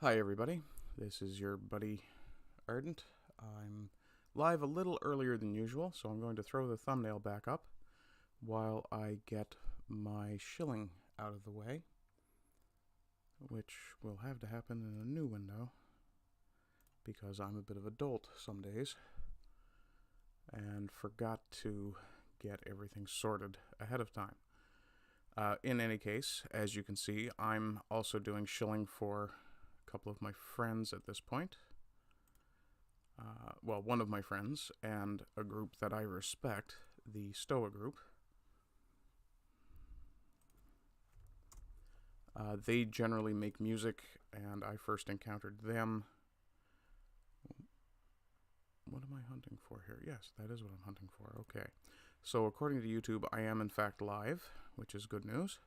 Hi everybody, this is your buddy Ardent. I'm live a little earlier than usual, so I'm going to throw the thumbnail back up while I get my shilling out of the way, which will have to happen in a new window because I'm a bit of a dolt some days and forgot to get everything sorted ahead of time. In any case, as you can see, I'm also doing shilling for couple of my friends at this point. Well, one of my friends and a group that I respect, the STOA Group. They generally make music, and I first encountered them. What am I hunting for here? Yes, that is what I'm hunting for. Okay. So according to YouTube, I am in fact live, which is good news.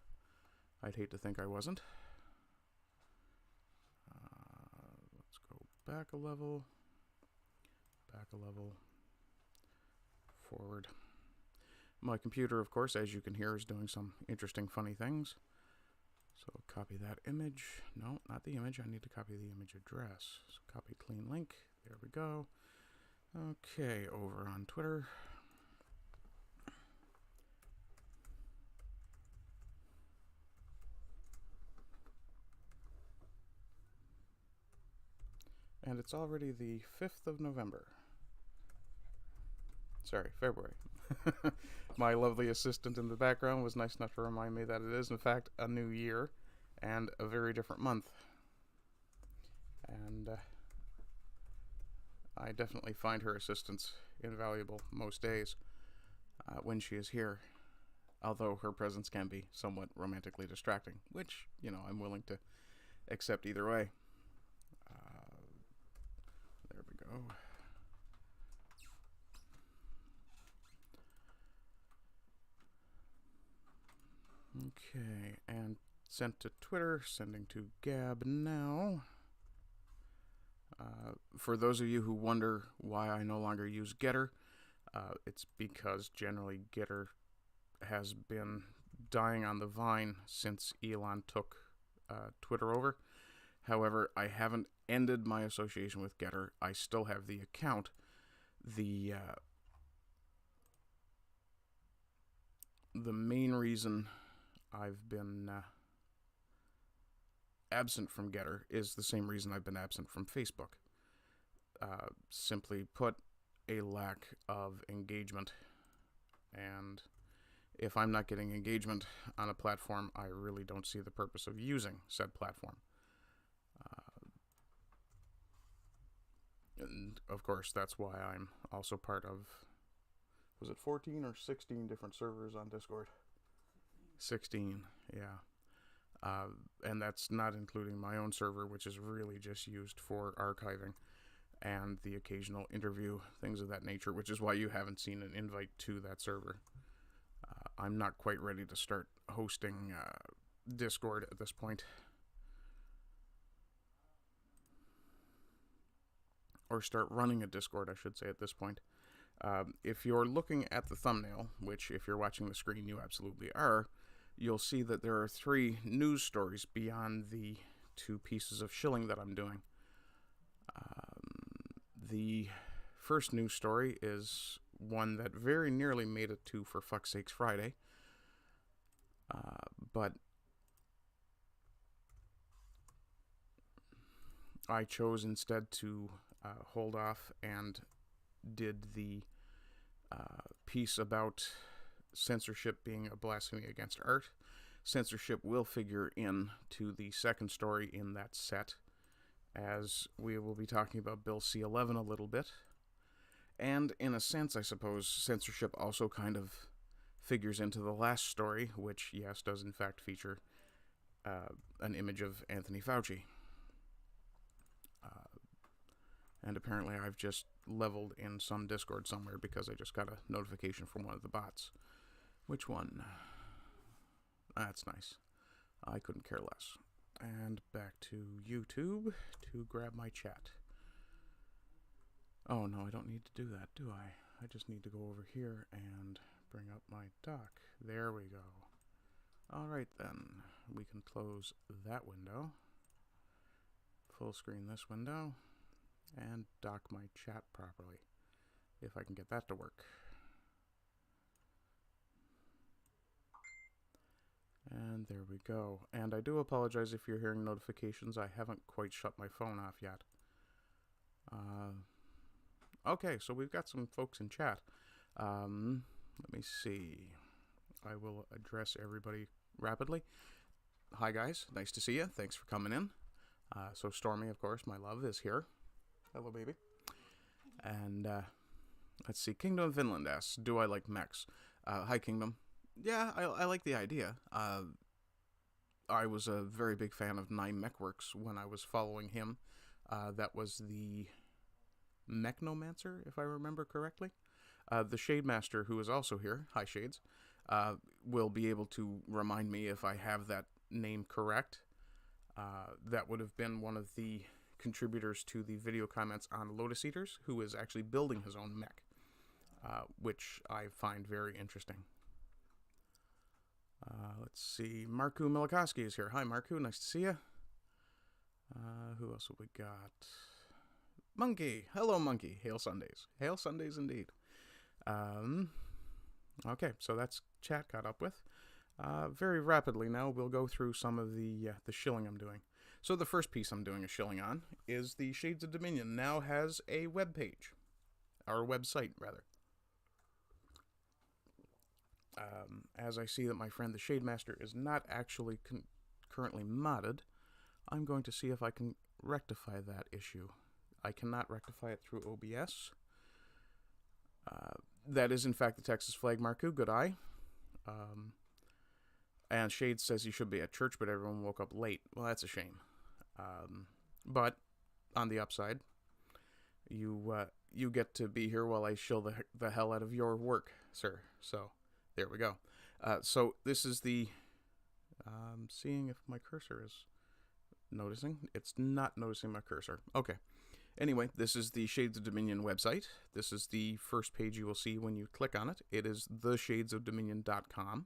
I'd hate to think I wasn't. Back a level, forward. My computer, of course, as you can hear, is doing some interesting, funny things. So copy that image. No, not the image. I need to copy the image address. So copy clean link. There we go. Okay, over on Twitter. And it's already the 5th of November. Sorry, February. My lovely assistant in the background was nice enough to remind me that it is, in fact, a new year and a very different month. And I definitely find her assistance invaluable most days when she is here. Although her presence can be somewhat romantically distracting, which, you know, I'm willing to accept either way. There we go. Okay, and sent to Twitter, sending to Gab now. For those of you who wonder why I no longer use Getter, it's because generally Getter has been dying on the vine since Elon took Twitter over. However, I haven't ended my association with Getter. I still have the account. The main reason I've been absent from Getter is the same reason I've been absent from Facebook. Simply put, a lack of engagement. And if I'm not getting engagement on a platform, I really don't see the purpose of using said platform. And of course, that's why I'm also part of, was it 14 or 16 different servers on Discord? 16, yeah. And that's not including my own server, which is really just used for archiving and the occasional interview, things of that nature, which is why you haven't seen an invite to that server. I'm not quite ready to start hosting Discord at this point. Or start running a Discord, I should say, at this point. If you're looking at the thumbnail, which if you're watching the screen you absolutely are, you'll see that there are 3 news stories beyond the 2 pieces of shilling that I'm doing. The first news story is one that very nearly made it to For Fuck's Sakes Friday, but I chose instead to hold off and did the piece about censorship being a blasphemy against art. Censorship will figure into the second story in that set, as we will be talking about Bill C-11 a little bit. And in a sense, I suppose, censorship also kind of figures into the last story, which, yes, does in fact feature an image of Anthony Fauci. And apparently I've just leveled in some Discord somewhere because I just got a notification from one of the bots. Which one? That's nice. I couldn't care less. And back to YouTube to grab my chat. Oh no, I don't need to do that, do I? I just need to go over here and bring up my dock. There we go. Alright then, we can close that window. full screen this window and dock my chat properly, if I can get that to work. And there we go. And I do apologize if you're hearing notifications. I haven't quite shut my phone off yet. Okay, so we've got some folks in chat. Let me see. I will address everybody rapidly. Hi guys, nice to see you. Thanks for coming in. So Stormy, of course, my love, is here. Hello, baby. And let's see. Kingdom of Finland asks, do I like mechs? Hi, Kingdom. Yeah, I like the idea. I was a very big fan of Nine Mechworks when I was following him. That was the Mechnomancer, if I remember correctly. The Shademaster, who is also here, hi Shades, will be able to remind me if I have that name correct. That would have been one of the contributors to the video comments on Lotus Eaters, who is actually building his own mech, which I find very interesting. Let's see, Marku Milikoski is here. Hi Marku, nice to see you. Who else have we got? Monkey, hello Monkey. Hail Sundays. Hail Sundays indeed. Okay, so that's chat caught up with. Very rapidly now, we'll go through some of the shilling I'm doing. So the first piece I'm doing a shilling on is the Shades of Dominion now has a web page, or website rather. As I see that my friend the Shademaster is not actually currently modded, I'm going to see if I can rectify that issue. I cannot rectify it through OBS. That is in fact the Texas flag, Marku. Good eye. And Shade says you should be at church, but everyone woke up late. Well, that's a shame. But on the upside, you get to be here while I shill the hell out of your work, sir. So there we go. So this is the seeing if my cursor is noticing. It's not noticing my cursor. Okay. Anyway, this is the Shades of Dominion website. This is the first page you will see when you click on it. It is theshadesofdominion.com.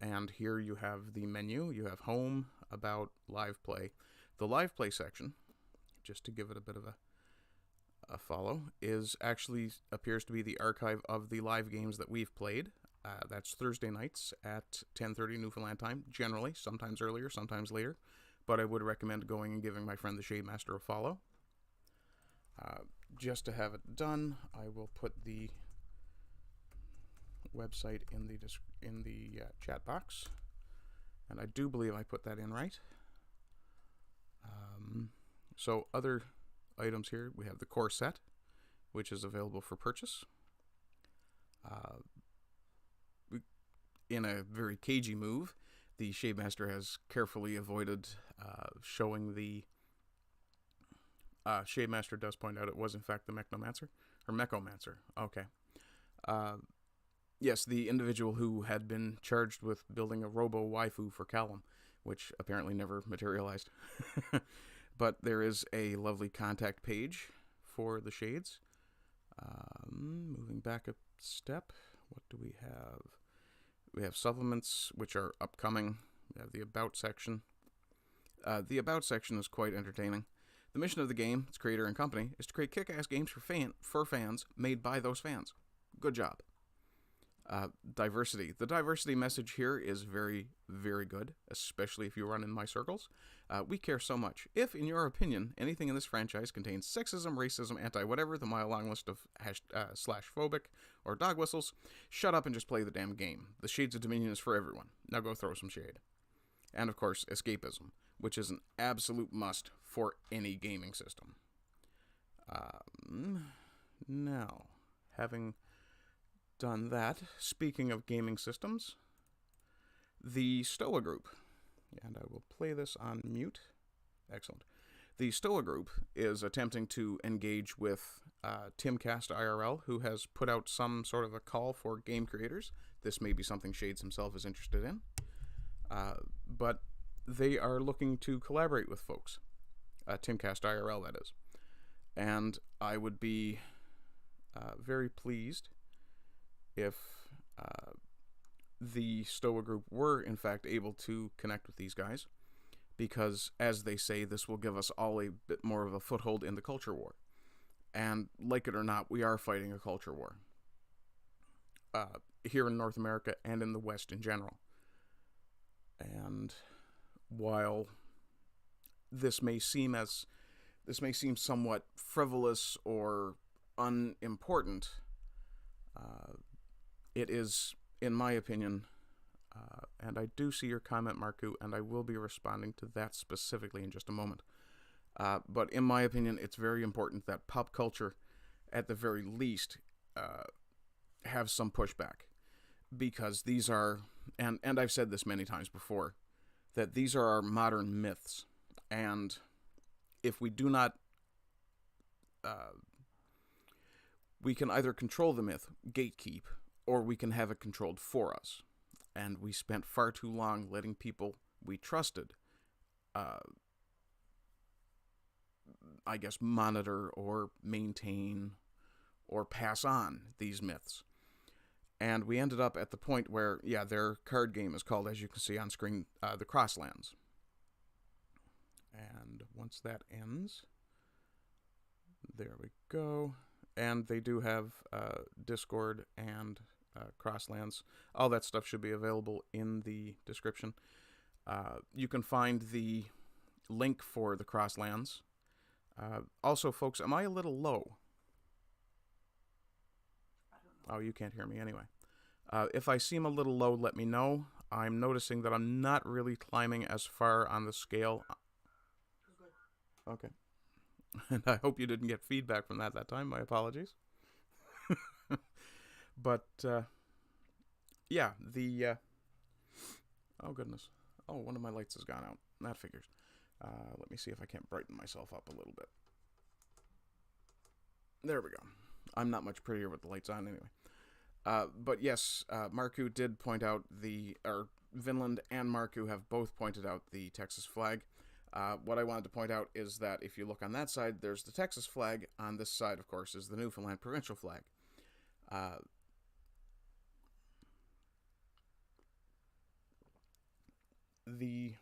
And here you have the menu. You have home, about, live play. The live play section, just to give it a bit of a follow, is actually appears to be the archive of the live games that we've played. That's Thursday nights at 10:30 Newfoundland time, generally, sometimes earlier, sometimes later. But I would recommend going and giving my friend the Shademaster a follow. Just to have it done, I will put the website in the chat box, and I do believe I put that in right. So other items here, we have the core set, which is available for purchase. In a very cagey move, the Shademaster has carefully avoided showing the Shademaster does point out it was in fact the Mechnomancer, or Mechomancer. Okay. Yes, the individual who had been charged with building a robo-waifu for Callum, which apparently never materialized. But there is a lovely contact page for the Shades. Moving back a step, what do we have? We have supplements, which are upcoming. We have the About section. The About section is quite entertaining. The mission of the game, its creator and company, is to create kick-ass games for fans made by those fans. Good job. Diversity. The diversity message here is very, very good, especially if you run in my circles. We care so much. If, in your opinion, anything in this franchise contains sexism, racism, anti-whatever, the mile-long list of /phobic or dog whistles, shut up and just play the damn game. The Shades of Dominion is for everyone. Now go throw some shade. And, of course, escapism, which is an absolute must for any gaming system. Now, having done that, speaking of gaming systems, the STOA Group, and I will play this on mute. Excellent. The STOA Group is attempting to engage with TimcastIRL, who has put out some sort of a call for game creators. This may be something Shades himself is interested in. But they are looking to collaborate with folks. TimcastIRL, that is. And I would be very pleased if the STOA Group were, in fact, able to connect with these guys, because, as they say, this will give us all a bit more of a foothold in the culture war. And, like it or not, we are fighting a culture war. Here in North America and in the West in general. And while this may seem somewhat frivolous or unimportant, it is, in my opinion, and I do see your comment, Marku, and I will be responding to that specifically in just a moment. But in my opinion, it's very important that pop culture, at the very least, have some pushback. Because these are, and I've said this many times before, that these are our modern myths. And if we do not, we can either control the myth, gatekeep, or we can have it controlled for us. And we spent far too long letting people we trusted, I guess, monitor or maintain or pass on these myths. And we ended up at the point where, yeah, their card game is called, as you can see on screen, the Crosslands. And once that ends, there we go. And they do have Discord and Crosslands. All that stuff should be available in the description. You can find the link for the Crosslands. Also, folks, am I a little low? Oh, you can't hear me anyway. If I seem a little low, let me know. I'm noticing that I'm not really climbing as far on the scale. Okay. And I hope you didn't get feedback from that time. My apologies. But, yeah, oh, goodness. Oh, one of my lights has gone out. That figures. Let me see if I can't brighten myself up a little bit. There we go. I'm not much prettier with the lights on anyway. But yes, Marku did point out Vinland and Marku have both pointed out the Texas flag. What I wanted to point out is that if you look on that side, there's the Texas flag. On this side, of course, is the Newfoundland provincial flag. The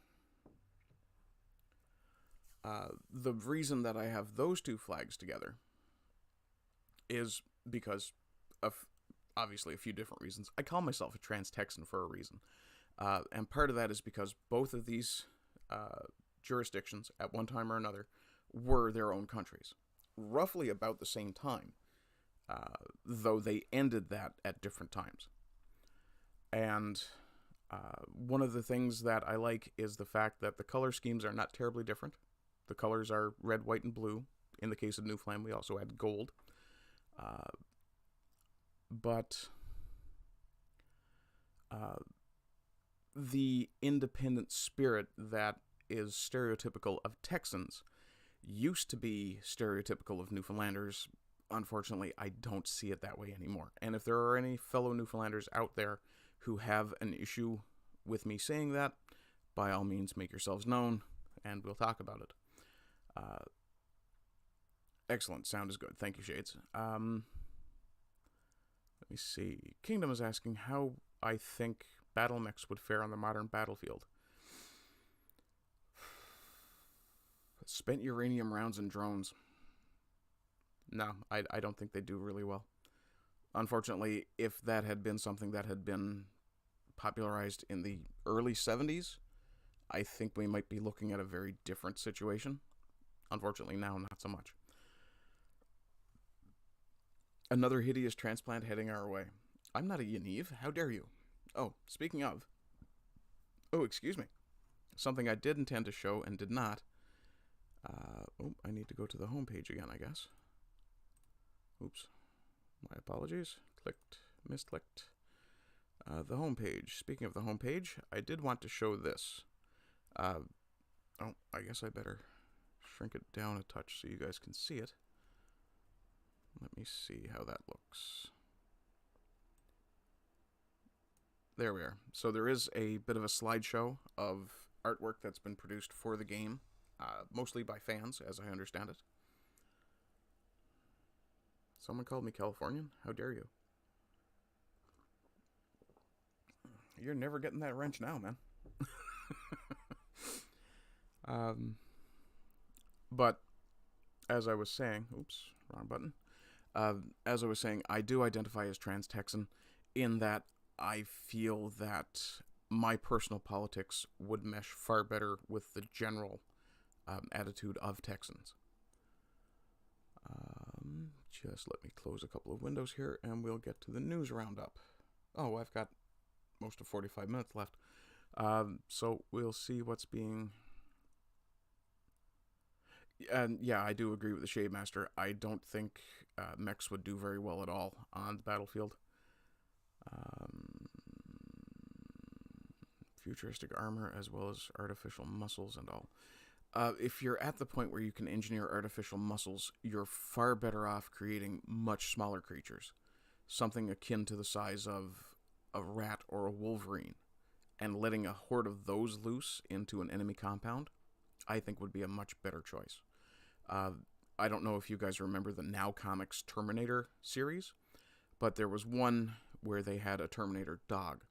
reason that I have those two flags together is because of, obviously, a few different reasons. I call myself a trans-Texan for a reason. And part of that is because both of these jurisdictions, at one time or another, were their own countries. Roughly about the same time, though they ended that at different times. And one of the things that I like is the fact that the color schemes are not terribly different. The colors are red, white, and blue. In the case of Newfoundland, we also had gold. But the independent spirit that is stereotypical of Texans used to be stereotypical of Newfoundlanders. Unfortunately, I don't see it that way anymore. And if there are any fellow Newfoundlanders out there who have an issue with me saying that, by all means, make yourselves known, and we'll talk about it. Excellent. Sound is good. Thank you, Shades. Let me see. Kingdom is asking how I think battle mechs would fare on the modern battlefield. Spent uranium rounds and drones. No, I don't think they do really well. Unfortunately, if that had been something that had been popularized in the early 70s, I think we might be looking at a very different situation. Unfortunately, now not so much. Another hideous transplant heading our way. I'm not a Yaniv. How dare you? Oh, speaking of. Oh, excuse me. Something I did intend to show and did not. I need to go to the home page again, I guess. Oops. My apologies. Misclicked. The home page. Speaking of the home page, I did want to show this. I guess I better shrink it down a touch so you guys can see it. Let me see how that looks. There we are. So there is a bit of a slideshow of artwork that's been produced for the game, mostly by fans, as I understand it. Someone called me Californian? How dare you? You're never getting that wrench now, man. But as I was saying, oops, wrong button. As I was saying, I do identify as trans-Texan in that I feel that my personal politics would mesh far better with the general attitude of Texans. Just let me close a couple of windows here and we'll get to the news roundup. Oh, I've got most of 45 minutes left. So we'll see what's being... And yeah, I do agree with the Shademaster. I don't think mechs would do very well at all on the battlefield. Futuristic armor as well as artificial muscles and all. If you're at the point where you can engineer artificial muscles, you're far better off creating much smaller creatures. Something akin to the size of a rat or a wolverine. And letting a horde of those loose into an enemy compound, I think would be a much better choice. I don't know if you guys remember the Now Comics Terminator series, but there was one where they had a Terminator dog.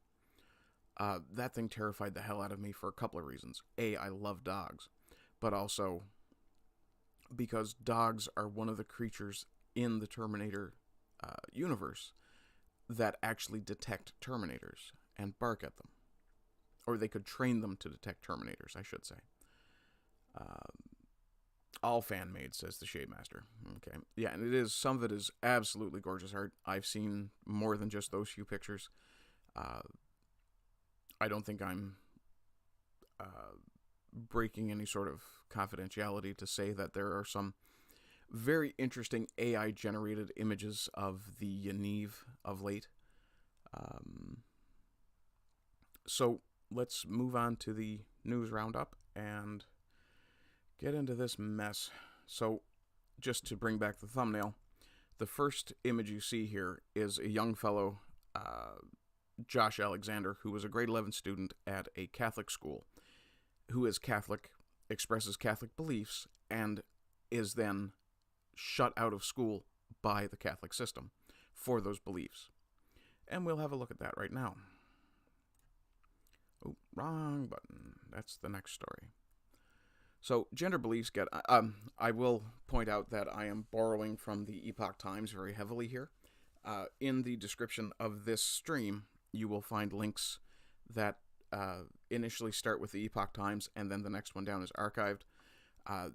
That thing terrified the hell out of me for a couple of reasons. A, I love dogs, but also because dogs are one of the creatures in the Terminator universe that actually detect Terminators and bark at them. Or they could train them to detect Terminators, I should say. All fan-made, says the Shademaster. Okay. Yeah, and it is, some of it is absolutely gorgeous art. I've seen more than just those few pictures. I don't think I'm breaking any sort of confidentiality to say that there are some very interesting AI-generated images of the Yaniv of late. So let's move on to the news roundup and get into this mess. So just to bring back the thumbnail, the first image you see here is a young fellow, Josh Alexander, who was a grade 11 student at a Catholic school, who is Catholic, expresses Catholic beliefs, and is then shut out of school by the Catholic system for those beliefs. And we'll have a look at that right now. Oh, wrong button. That's the next story. So, gender beliefs get... I will point out that I am borrowing from the Epoch Times very heavily here. In the description of this stream, you will find links that initially start with the Epoch Times, and then the next one down is archived.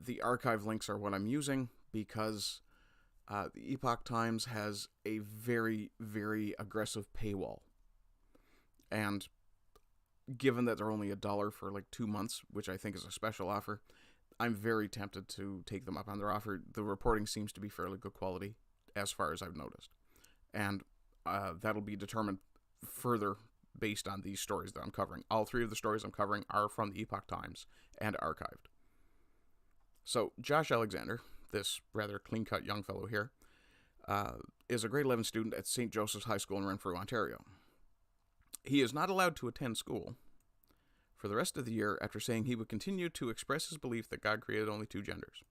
The archive links are what I'm using because the Epoch Times has a very, very aggressive paywall. And given that they're only $1 for like 2 months, which I think is a special offer, I'm very tempted to take them up on their offer. The reporting seems to be fairly good quality, as far as I've noticed. And that'll be determined further based on these stories that I'm covering. All 3 of the stories I'm covering are from the Epoch Times and archived. So, Josh Alexander, this rather clean-cut young fellow here, is a grade 11 student at St. Joseph's High School in Renfrew, Ontario. He is not allowed to attend school for the rest of the year after saying he would continue to express his belief that God created only 2 genders.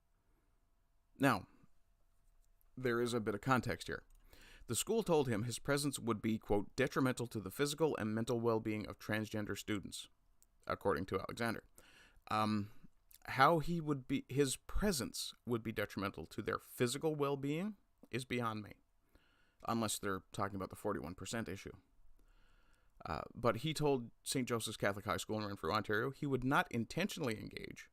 Now, there is a bit of context here. The school told him his presence would be, quote, detrimental to the physical and mental well-being of transgender students, according to Alexander. How his presence would be detrimental to their physical well-being is beyond me, unless they're talking about the 41% issue. But he told St. Joseph's Catholic High School in Renfrew, Ontario, he would not intentionally engage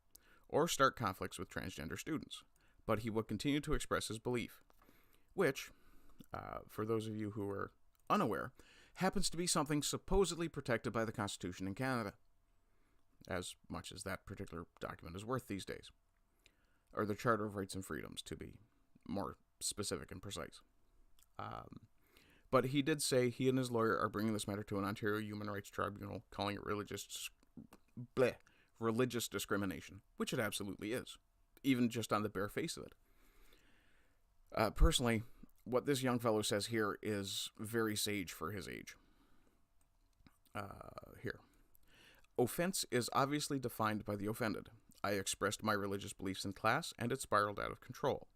or start conflicts with transgender students, but he would continue to express his belief, which, for those of you who are unaware, happens to be something supposedly protected by the Constitution in Canada, as much as that particular document is worth these days, or the Charter of Rights and Freedoms, to be more specific and precise. But he did say he and his lawyer are bringing this matter to an Ontario Human Rights Tribunal, calling it religious discrimination, which it absolutely is, even just on the bare face of it. Personally, what this young fellow says here is very sage for his age. Here. Offense is obviously defined by the offended. I expressed my religious beliefs in class, and it spiraled out of control.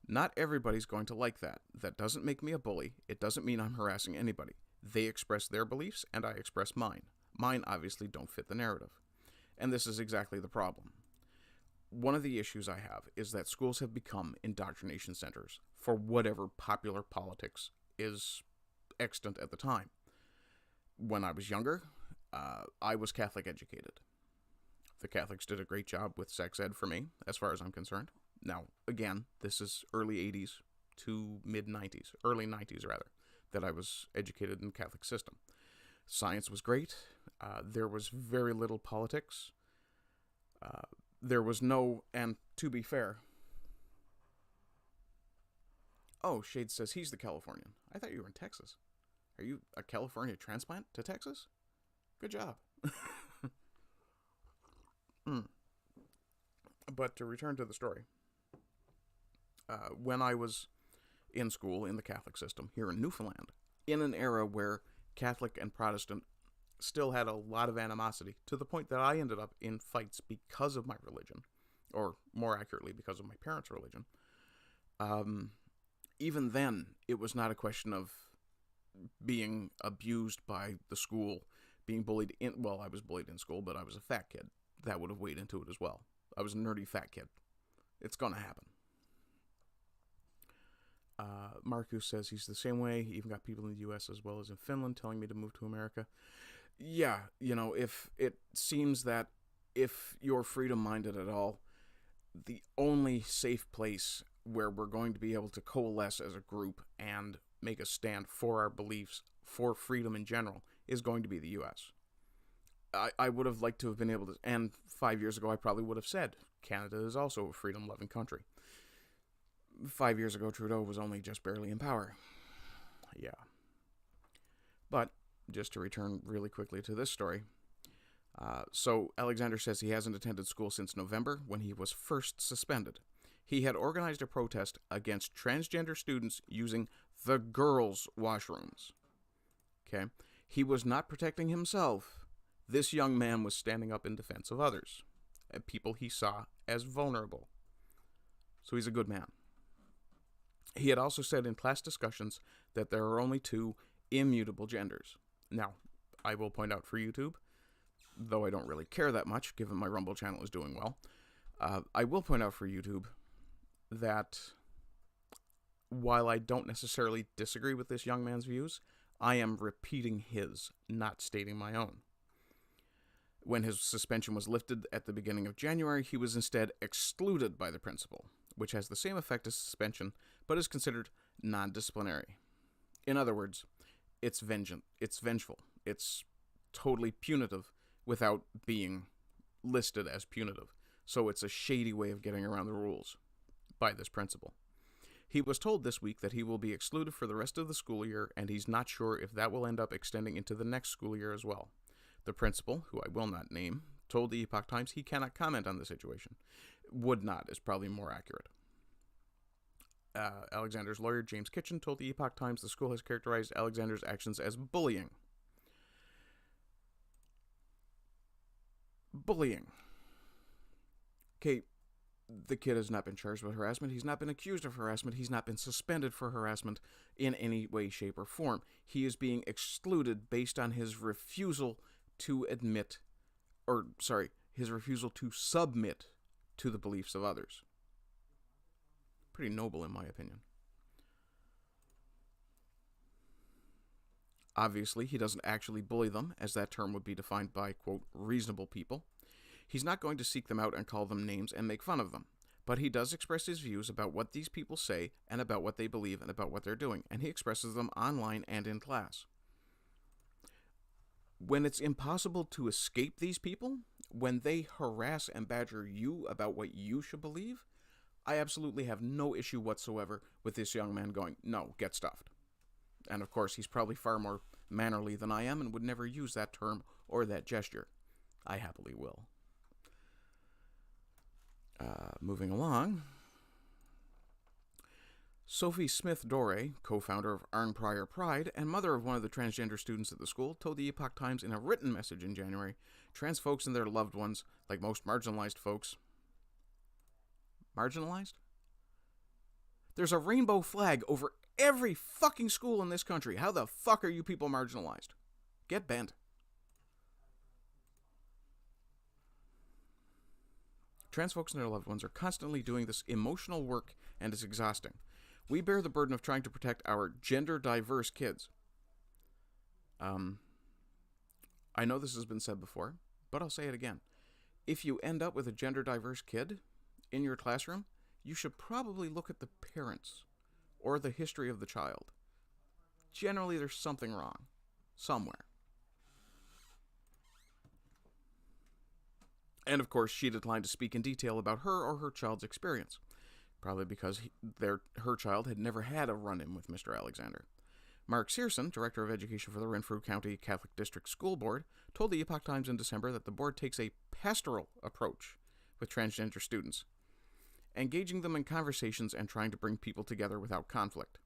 Not everybody's going to like that. That doesn't make me a bully. It doesn't mean I'm harassing anybody. They express their beliefs, and I express mine. Mine obviously don't fit the narrative. And this is exactly the problem. one of the issues I have is that schools have become indoctrination centers for whatever popular politics is extant at the time. When I was younger, I was Catholic educated. The Catholics did a great job with sex ed for me, as far as I'm concerned. Now, again, this is early 80s to mid 90s, early 90s rather, that I was educated in the Catholic system. Science was great. There was very little politics. There was no, and to be fair... Oh, Shade says he's the Californian. I thought you were in Texas. Are you a California transplant to Texas? Good job. But to return to the story. When I was in school in the Catholic system here in Newfoundland, in an era where Catholic and Protestant still had a lot of animosity, to the point that I ended up in fights because of my religion, or more accurately, because of my parents' religion. Even then, it was not a question of being abused by the school, being bullied in... Well, I was bullied in school, but I was a fat kid. That would have weighed into it as well. I was a nerdy fat kid. It's gonna happen. Marcus says he's the same way. He even got people in the U.S. as well as in Finland telling me to move to America. Yeah, you know, if it seems that if you're freedom-minded at all, the only safe place where we're going to be able to coalesce as a group and make a stand for our beliefs, for freedom in general, is going to be the U.S. I would have liked to have been able to, and 5 years ago I probably would have said, Canada is also a freedom-loving country. 5 years ago, Trudeau was only just barely in power. Yeah. But, just to return really quickly to this story. So, Alexander says he hasn't attended school since November, when he was first suspended. He had organized a protest against transgender students using the girls' washrooms. Okay? He was not protecting himself. This young man was standing up in defense of others, and people he saw as vulnerable. So he's a good man. He had also said in class discussions that there are only two immutable genders. Now, I will point out for YouTube, though I don't really care that much, given my Rumble channel is doing well, I will point out for YouTube that while I don't necessarily disagree with this young man's views, I am repeating his, not stating my own. When his suspension was lifted at the beginning of January, he was instead excluded by the principal, which has the same effect as suspension, but is considered non-disciplinary. In other words, it's vengeful. It's totally punitive without being listed as punitive. So it's a shady way of getting around the rules by this principal. He was told this week that he will be excluded for the rest of the school year, and he's not sure if that will end up extending into the next school year as well. The principal, who I will not name, told the Epoch Times he cannot comment on the situation. Would not is probably more accurate. Alexander's lawyer, James Kitchen, told the Epoch Times the school has characterized Alexander's actions as bullying. Bullying. Okay, the kid has not been charged with harassment. He's not been accused of harassment. He's not been suspended for harassment in any way, shape, or form. He is being excluded based on his refusal to his refusal to submit to the beliefs of others. Pretty noble, in my opinion. Obviously, he doesn't actually bully them, as that term would be defined by, quote, reasonable people. He's not going to seek them out and call them names and make fun of them. But he does express his views about what these people say and about what they believe and about what they're doing, and he expresses them online and in class. When it's impossible to escape these people, when they harass and badger you about what you should believe, I absolutely have no issue whatsoever with this young man going, no, get stuffed. And of course, he's probably far more mannerly than I am and would never use that term or that gesture. I happily will. Moving along. Sophie Smith-Doré, co-founder of Arn Prior Pride and mother of one of the transgender students at the school, told the Epoch Times in a written message in January, trans folks and their loved ones, like most marginalized folks... Marginalized? There's a rainbow flag over every fucking school in this country. How the fuck are you people marginalized? Get bent. Trans folks and their loved ones are constantly doing this emotional work, and it's exhausting. We bear the burden of trying to protect our gender-diverse kids. I know this has been said before, but I'll say it again. If you end up with a gender-diverse kid in your classroom, you should probably look at the parents or the history of the child. Generally, there's something wrong somewhere. And of course, she declined to speak in detail about her or her child's experience, probably because her child had never had a run-in with Mr. Alexander. Mark Searson, Director of Education for the Renfrew County Catholic District School Board, told the Epoch Times in December that the board takes a pastoral approach with transgender students, engaging them in conversations and trying to bring people together without conflict.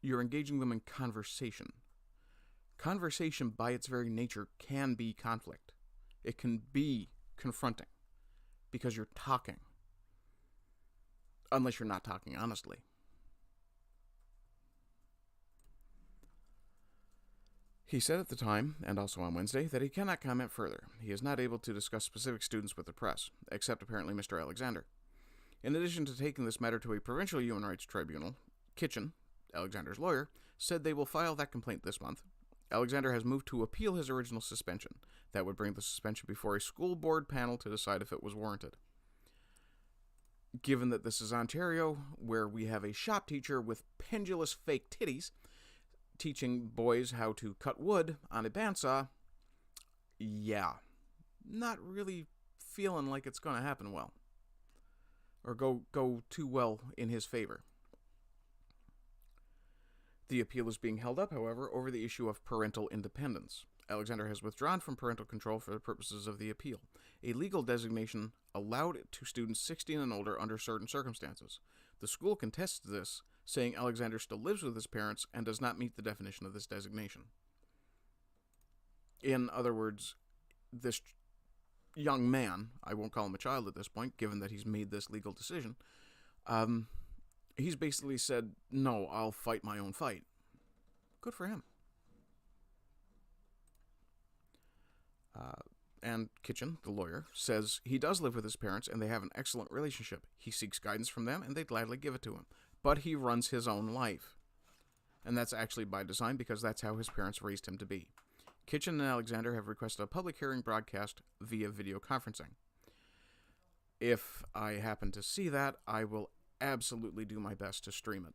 You're engaging them in conversation. Conversation, by its very nature, can be conflict. It can be confronting, because you're talking. Unless you're not talking honestly. He said at the time, and also on Wednesday, that he cannot comment further. He is not able to discuss specific students with the press, except apparently Mr. Alexander. In addition to taking this matter to a provincial human rights tribunal, Kitchen, Alexander's lawyer, said they will file that complaint this month. Alexander has moved to appeal his original suspension. That would bring the suspension before a school board panel to decide if it was warranted. Given that this is Ontario, where we have a shop teacher with pendulous fake titties teaching boys how to cut wood on a bandsaw, yeah, not really feeling like it's going to happen well. Or go too well in his favor. The appeal is being held up, however, over the issue of parental independence. Alexander has withdrawn from parental control for the purposes of the appeal, a legal designation allowed to students 16 and older under certain circumstances. The school contests this, saying Alexander still lives with his parents and does not meet the definition of this designation. In other words, this young man, I won't call him a child at this point, given that he's made this legal decision, he's basically said, no, I'll fight my own fight. Good for him. And Kitchen, the lawyer, says he does live with his parents and they have an excellent relationship. He seeks guidance from them and they gladly give it to him. But he runs his own life. And that's actually by design because that's how his parents raised him to be. Kitchen and Alexander have requested a public hearing broadcast via video conferencing. If I happen to see that, I will absolutely do my best to stream it.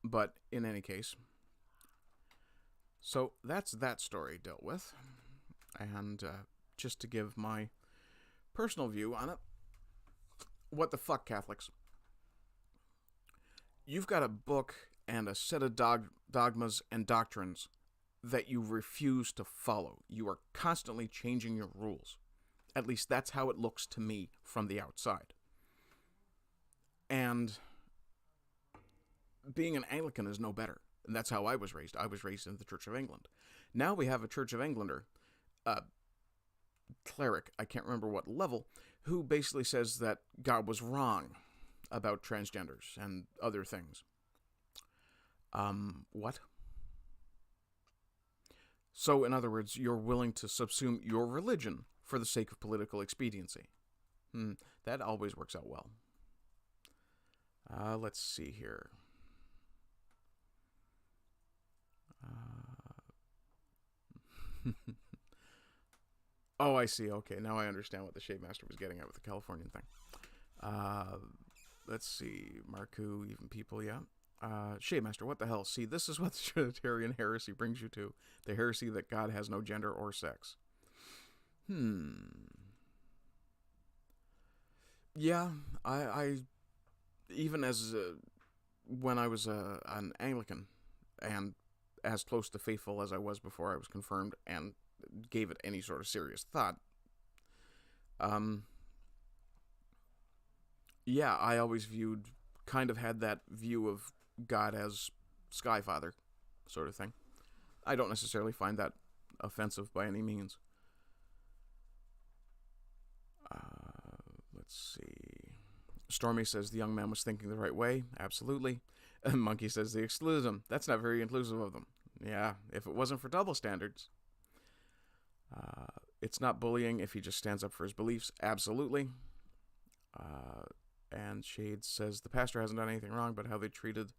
But in any case, so that's that story dealt with. And just to give my personal view on it, what the fuck, Catholics? You've got a book and a set of dogmas and doctrines that you refuse to follow. You are constantly changing your rules. At least that's how it looks to me from the outside. And being an Anglican is no better. And that's how I was raised. I was raised in the Church of England. Now we have a Church of Englander, cleric, I can't remember what level, who basically says that God was wrong about transgenders and other things. What? So, in other words, you're willing to subsume your religion for the sake of political expediency. That always works out well. Let's see here. Oh, I see. Okay, now I understand what the Shade Master was getting at with the Californian thing. Let's see. Marku, even people, yeah. Shade Master, what the hell? See, this is what the Trinitarian heresy brings you to. The heresy that God has no gender or sex. Yeah, I even as when I was an Anglican and as close to faithful as I was before I was confirmed and gave it any sort of serious thought, yeah, I always had that view of God as Sky Father sort of thing. I don't necessarily find that offensive by any means. Let's see. Stormy says the young man was thinking the right way. Absolutely. And Monkey says they excluded him. That's not very inclusive of them. Yeah, if it wasn't for double standards. It's not bullying if he just stands up for his beliefs. Absolutely. And Shades says the pastor hasn't done anything wrong, but how they treated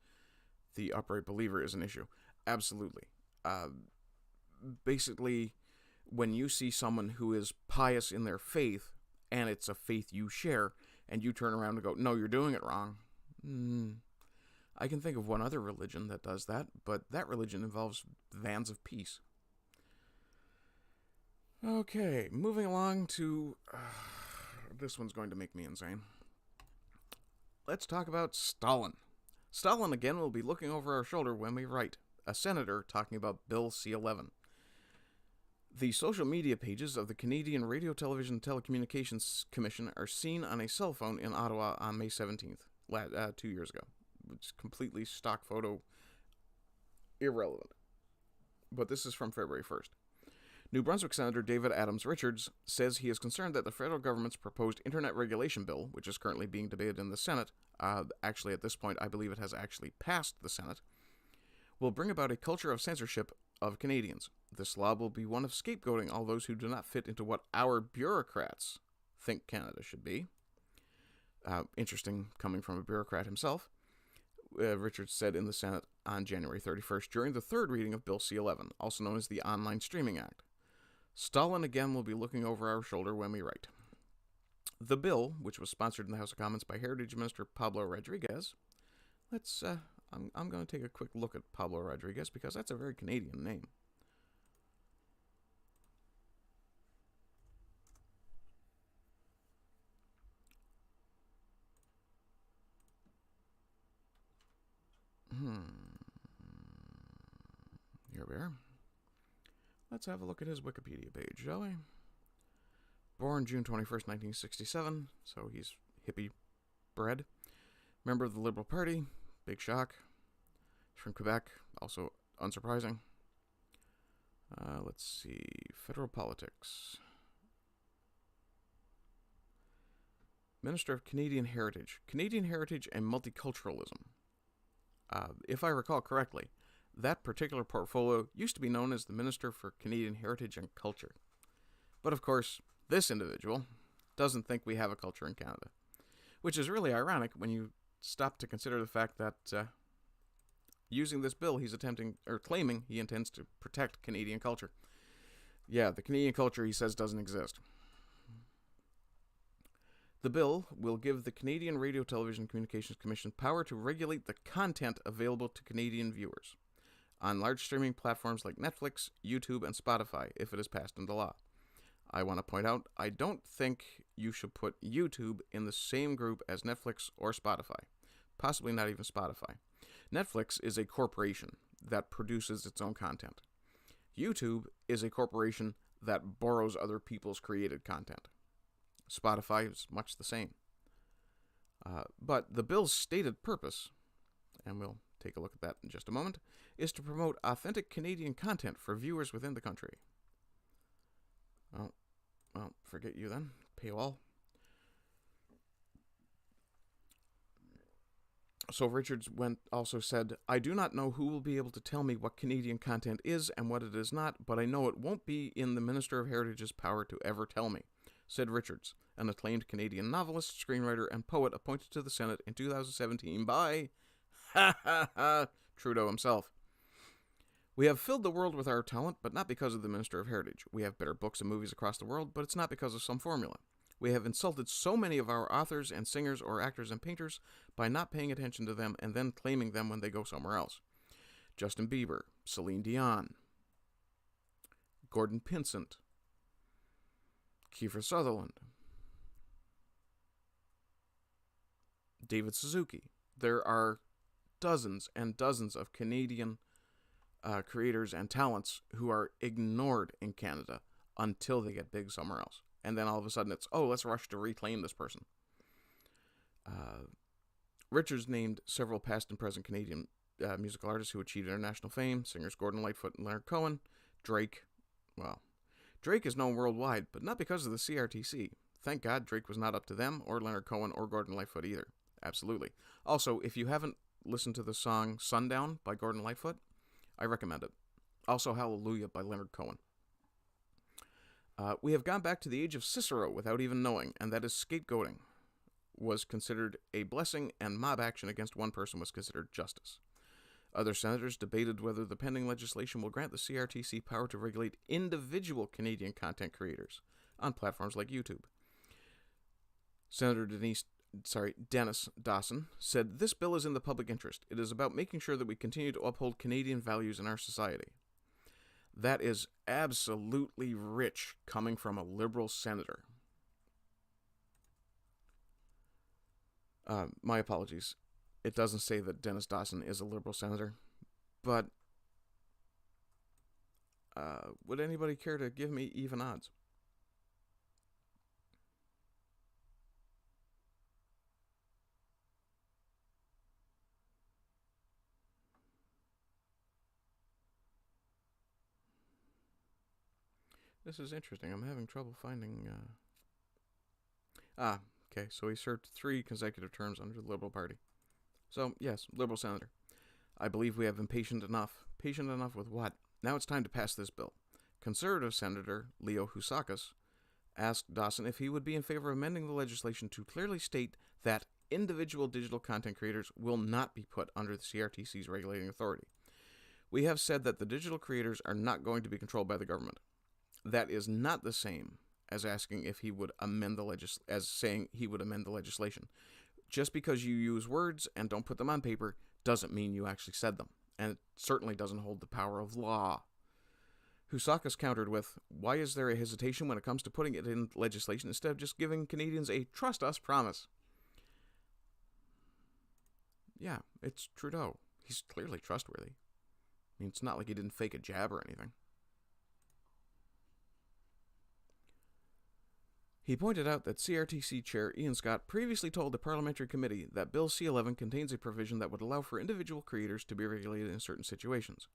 the upright believer is an issue. Absolutely. Basically, when you see someone who is pious in their faith, and it's a faith you share, and you turn around and go, no, you're doing it wrong. I can think of one other religion that does that, but that religion involves vans of peace. Okay, moving along to... this one's going to make me insane. Let's talk about Stalin. Stalin again will be looking over our shoulder when we write. A senator talking about Bill C-11. The social media pages of the Canadian Radio, Television, and Telecommunications Commission are seen on a cell phone in Ottawa on May 17th, 2 years ago. It's completely stock photo, irrelevant. But this is from February 1st. New Brunswick Senator David Adams Richards says he is concerned that the federal government's proposed internet regulation bill, which is currently being debated in the Senate, actually at this point I believe it has actually passed the Senate, will bring about a culture of censorship of Canadians. This law will be one of scapegoating all those who do not fit into what our bureaucrats think Canada should be. Interesting coming from a bureaucrat himself. Richards said in the Senate on January 31st during the third reading of Bill C-11, also known as the Online Streaming Act. Stalin again will be looking over our shoulder when we write. The bill, which was sponsored in the House of Commons by Heritage Minister Pablo Rodriguez, I'm going to take a quick look at Pablo Rodriguez because that's a very Canadian name. Here we are. Let's have a look at his Wikipedia page, shall we? Born June 21st, 1967, so he's hippie bred. Member of the Liberal Party, big shock. He's from Quebec, also unsurprising. Let's see, federal politics. Minister of Canadian Heritage and Multiculturalism. If I recall correctly, that particular portfolio used to be known as the Minister for Canadian Heritage and Culture. But of course, this individual doesn't think we have a culture in Canada, which is really ironic when you stop to consider the fact that using this bill, he's claiming he intends to protect Canadian culture. Yeah, the Canadian culture, he says, doesn't exist. The bill will give the Canadian Radio, Television, and Communications Commission power to regulate the content available to Canadian viewers on large streaming platforms like Netflix, YouTube, and Spotify, if it is passed into law. I want to point out, I don't think you should put YouTube in the same group as Netflix or Spotify. Possibly not even Spotify. Netflix is a corporation that produces its own content. YouTube is a corporation that borrows other people's created content. Spotify is much the same. But the bill's stated purpose, and we'll take a look at that in just a moment, is to promote authentic Canadian content for viewers within the country. Oh, well, forget you then. Paywall. So Richards also said, I do not know who will be able to tell me what Canadian content is and what it is not, but I know it won't be in the Minister of Heritage's power to ever tell me, said Richards, an acclaimed Canadian novelist, screenwriter, and poet appointed to the Senate in 2017 by Trudeau himself. We have filled the world with our talent, but not because of the Minister of Heritage. We have better books and movies across the world, but it's not because of some formula. We have insulted so many of our authors and singers or actors and painters by not paying attention to them and then claiming them when they go somewhere else. Justin Bieber, Celine Dion, Gordon Pinsent, Kiefer Sutherland, David Suzuki. There are dozens and dozens of Canadian creators and talents who are ignored in Canada until they get big somewhere else. And then all of a sudden it's, let's rush to reclaim this person. Richards named several past and present Canadian musical artists who achieved international fame. Singers Gordon Lightfoot and Leonard Cohen. Drake. Well, Drake is known worldwide, but not because of the CRTC. Thank God Drake was not up to them, or Leonard Cohen, or Gordon Lightfoot either. Absolutely. Also, if you haven't listened to the song Sundown by Gordon Lightfoot, I recommend it. Also, Hallelujah by Leonard Cohen. We have gone back to the age of Cicero without even knowing, and that is scapegoating was considered a blessing, and mob action against one person was considered justice. Other senators debated whether the pending legislation will grant the CRTC power to regulate individual Canadian content creators on platforms like YouTube. Senator Dennis Dawson said, "This bill is in the public interest. It is about making sure that we continue to uphold Canadian values in our society." That is absolutely rich coming from a Liberal senator. My apologies. It doesn't say that Dennis Dawson is a Liberal senator, but would anybody care to give me even odds? This is interesting. I'm having trouble finding... okay. So he served 3 consecutive terms under the Liberal Party. So, yes, Liberal senator. I believe we have been patient enough. Patient enough with what? Now it's time to pass this bill. Conservative Senator Leo Housakis asked Dawson if he would be in favor of amending the legislation to clearly state that individual digital content creators will not be put under the CRTC's regulating authority. We have said that the digital creators are not going to be controlled by the government. That is not the same as asking if he would amend the saying he would amend the legislation. Just because you use words and don't put them on paper doesn't mean you actually said them, and it certainly doesn't hold the power of law. Housakis countered with, "Why is there a hesitation when it comes to putting it in legislation instead of just giving Canadians a trust us promise?" Yeah, it's Trudeau. He's clearly trustworthy. I mean, it's not like he didn't fake a jab or anything. He pointed out that CRTC Chair Ian Scott previously told the Parliamentary Committee that Bill C-11 contains a provision that would allow for individual creators to be regulated in certain situations.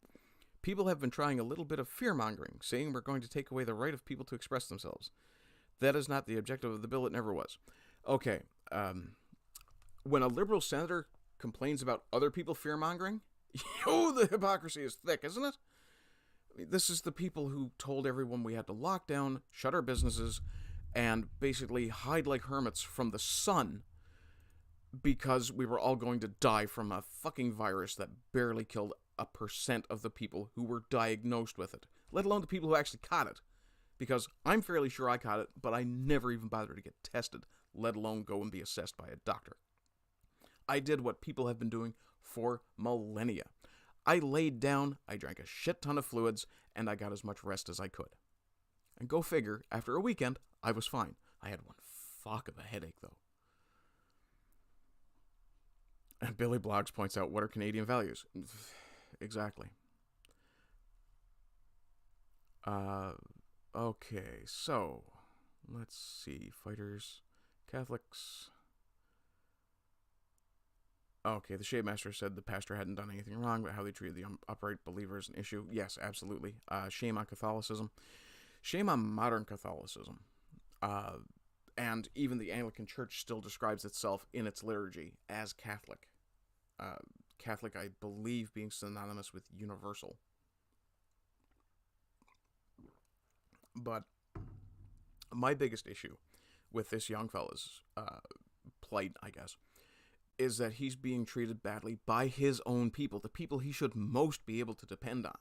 People have been trying a little bit of fear-mongering, saying we're going to take away the right of people to express themselves. That is not the objective of the bill. It never was. Okay, when a Liberal senator complains about other people fear-mongering, the hypocrisy is thick, isn't it? I mean, this is the people who told everyone we had to lock down, shut our businesses, and basically hide like hermits from the sun because we were all going to die from a fucking virus that barely killed 1% of the people who were diagnosed with it, let alone the people who actually caught it. Because I'm fairly sure I caught it, but I never even bothered to get tested, let alone go and be assessed by a doctor. I did what people have been doing for millennia. I laid down, I drank a shit ton of fluids, and I got as much rest as I could. And go figure, after a weekend, I was fine. I had one fuck of a headache, though. And Billy Blogs points out, what are Canadian values? Exactly. Okay, so, let's see. Fighters, Catholics. Okay, the Shade Master said the pastor hadn't done anything wrong, but how they treated the upright believer is an issue. Yes, absolutely. Shame on Catholicism. Shame on modern Catholicism. And even the Anglican Church still describes itself in its liturgy as Catholic. Catholic, I believe, being synonymous with universal. But my biggest issue with this young fella's plight, I guess, is that he's being treated badly by his own people, the people he should most be able to depend on.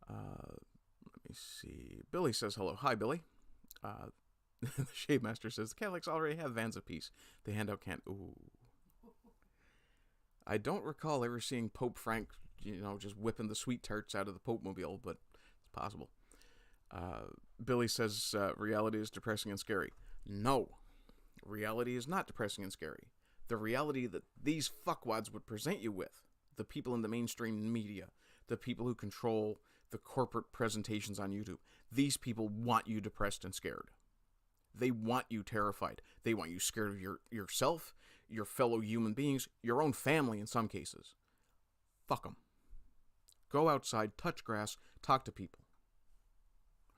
Let me see. Billy says hello. Hi, Billy. The Shade Master says, the Catholics already have vans of peace. They hand out Ooh. I don't recall ever seeing Pope Frank, just whipping the sweet tarts out of the Pope mobile, but it's possible. Billy says, reality is depressing and scary. No. Reality is not depressing and scary. The reality that these fuckwads would present you with, the people in the mainstream media, the people who control the corporate presentations on YouTube, these people want you depressed and scared. They want you terrified. They want you scared of yourself, your fellow human beings, your own family in some cases. Fuck them. Go outside, touch grass, talk to people.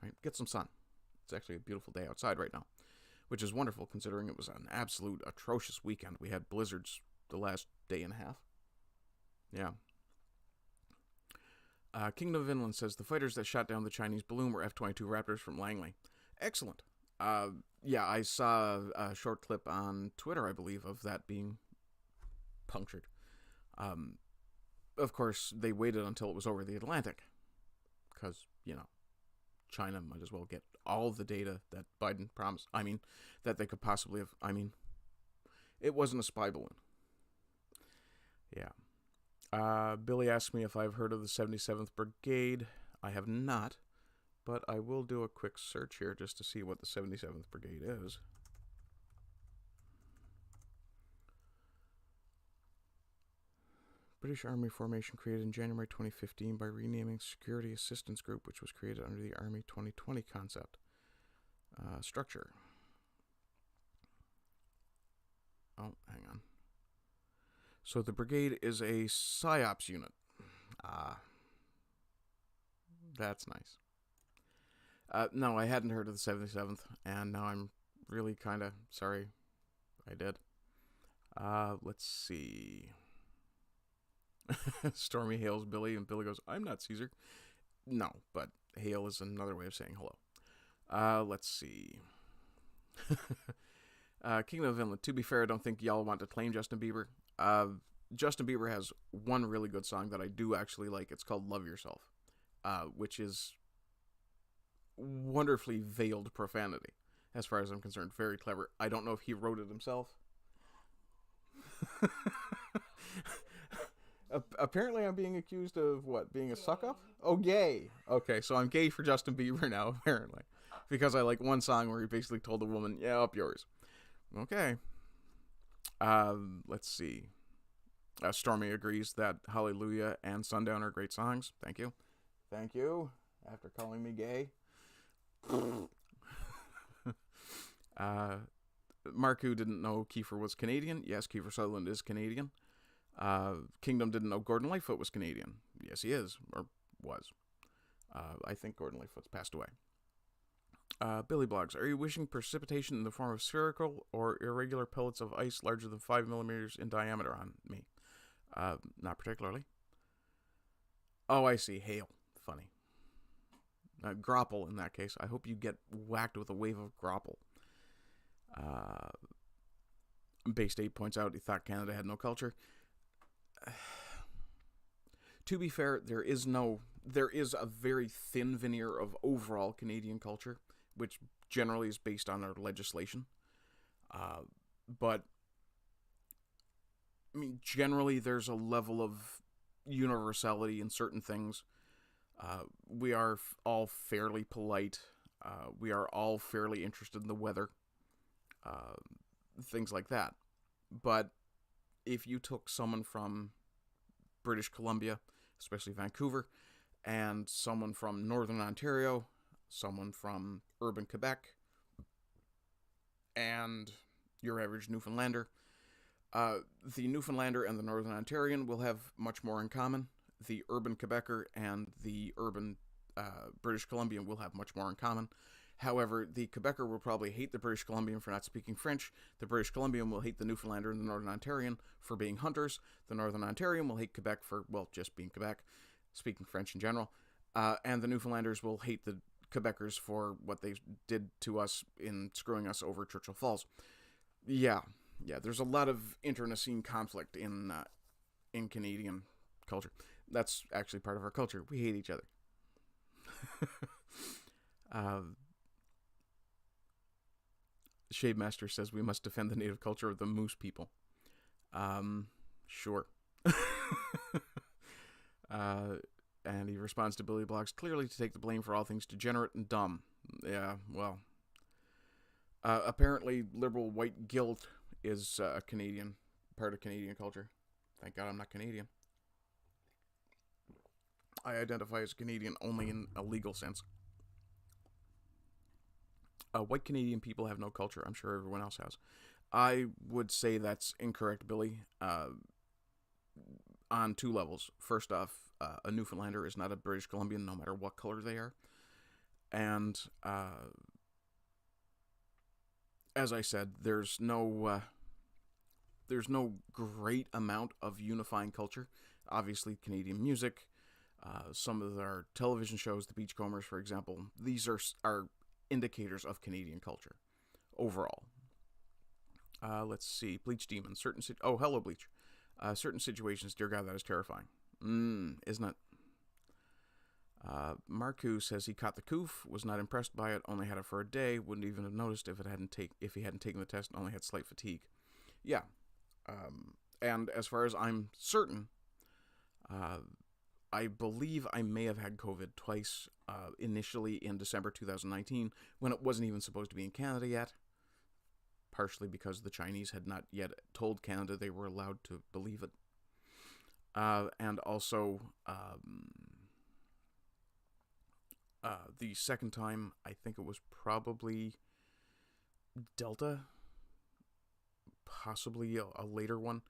Right? Get some sun. It's actually a beautiful day outside right now, which is wonderful considering it was an absolute atrocious weekend. We had blizzards the last day and a half. Yeah. Kingdom of Inland says, the fighters that shot down the Chinese balloon were F-22 Raptors from Langley. Excellent. Yeah, I saw a short clip on Twitter, I believe, of that being punctured. Of course, they waited until it was over the Atlantic. Because, China might as well get all of the data that Biden promised. That they could possibly have. It wasn't a spy balloon. Yeah. Billy asked me if I've heard of the 77th Brigade. I have not, but I will do a quick search here just to see what the 77th Brigade is. British Army formation created in January 2015 by renaming Security Assistance Group, which was created under the Army 2020 concept. Structure. Oh, hang on. So the brigade is a PSYOPs unit. That's nice. No, I hadn't heard of the 77th, and now I'm really kind of sorry I did. Let's see. Stormy hails Billy, and Billy goes, I'm not Caesar. No, but hail is another way of saying hello. Let's see. Kingdom of Inland. To be fair, I don't think y'all want to claim Justin Bieber. Justin Bieber has one really good song that I do actually like. It's called Love Yourself, which is wonderfully veiled profanity, as far as I'm concerned. Very clever. I don't know if he wrote it himself. Apparently I'm being accused of, what, being a suck-up? Oh, gay. Okay, so I'm gay for Justin Bieber now, apparently. Because I like one song where he basically told the woman, yeah, up yours. Okay. Let's see. Stormy agrees that Hallelujah and Sundown are great songs. Thank you. Thank you. After calling me gay. Marku didn't know Kiefer was Canadian. Yes, Kiefer Sutherland is Canadian. Kingdom didn't know Gordon Lightfoot was Canadian. Yes, he is, or was. I think Gordon Lightfoot's passed away. Billy Blogs, are you wishing precipitation in the form of spherical or irregular pellets of ice larger than 5 millimeters in diameter on me? Not particularly. Oh, I see. Hail. Funny. Grapple in that case. I hope you get whacked with a wave of grapple. Bay State points out he thought Canada had no culture. To be fair, there is a very thin veneer of overall Canadian culture, which generally is based on our legislation. But, generally there's a level of universality in certain things. We are all fairly polite. We are all fairly interested in the weather. Things like that. But if you took someone from British Columbia, especially Vancouver, and someone from Northern Ontario, someone from urban Quebec, and your average Newfoundlander, the Newfoundlander and the Northern Ontarian will have much more in common. The urban Quebecer and the urban British Columbian will have much more in common. However, the Quebecer will probably hate the British Columbian for not speaking French. The British Columbian will hate the Newfoundlander and the Northern Ontarian for being hunters. The Northern Ontarian will hate Quebec for, well, just being Quebec, speaking French in general. And the Newfoundlanders will hate the Quebecers for what they did to us in screwing us over Churchill Falls. Yeah, there's a lot of internecine conflict in Canadian culture. That's actually part of our culture. We hate each other. Shademaster says we must defend the native culture of the Moose people. Sure. And he responds to Billy Blocks, clearly to take the blame for all things degenerate and dumb. Yeah, well. Apparently, liberal white guilt is a Canadian, part of Canadian culture. Thank God I'm not Canadian. I identify as Canadian only in a legal sense. White Canadian people have no culture. I'm sure everyone else has. I would say that's incorrect, Billy, on two levels. First off, a Newfoundlander is not a British Columbian, no matter what color they are. And, as I said, there's no great amount of unifying culture. Obviously, Canadian music, Some of our television shows, The Beachcombers, for example, these are indicators of Canadian culture overall. Let's see. Bleach Demon. Oh, hello, Bleach. Certain situations, dear God, that is terrifying. Isn't it? Marku says he caught the coof, was not impressed by it, only had it for a day, wouldn't even have noticed if he hadn't taken the test and only had slight fatigue. Yeah. And as far as I'm certain, I believe I may have had COVID twice, initially in December 2019, when it wasn't even supposed to be in Canada yet, partially because the Chinese had not yet told Canada they were allowed to believe it. And also, the second time, I think it was probably Delta, possibly a later one,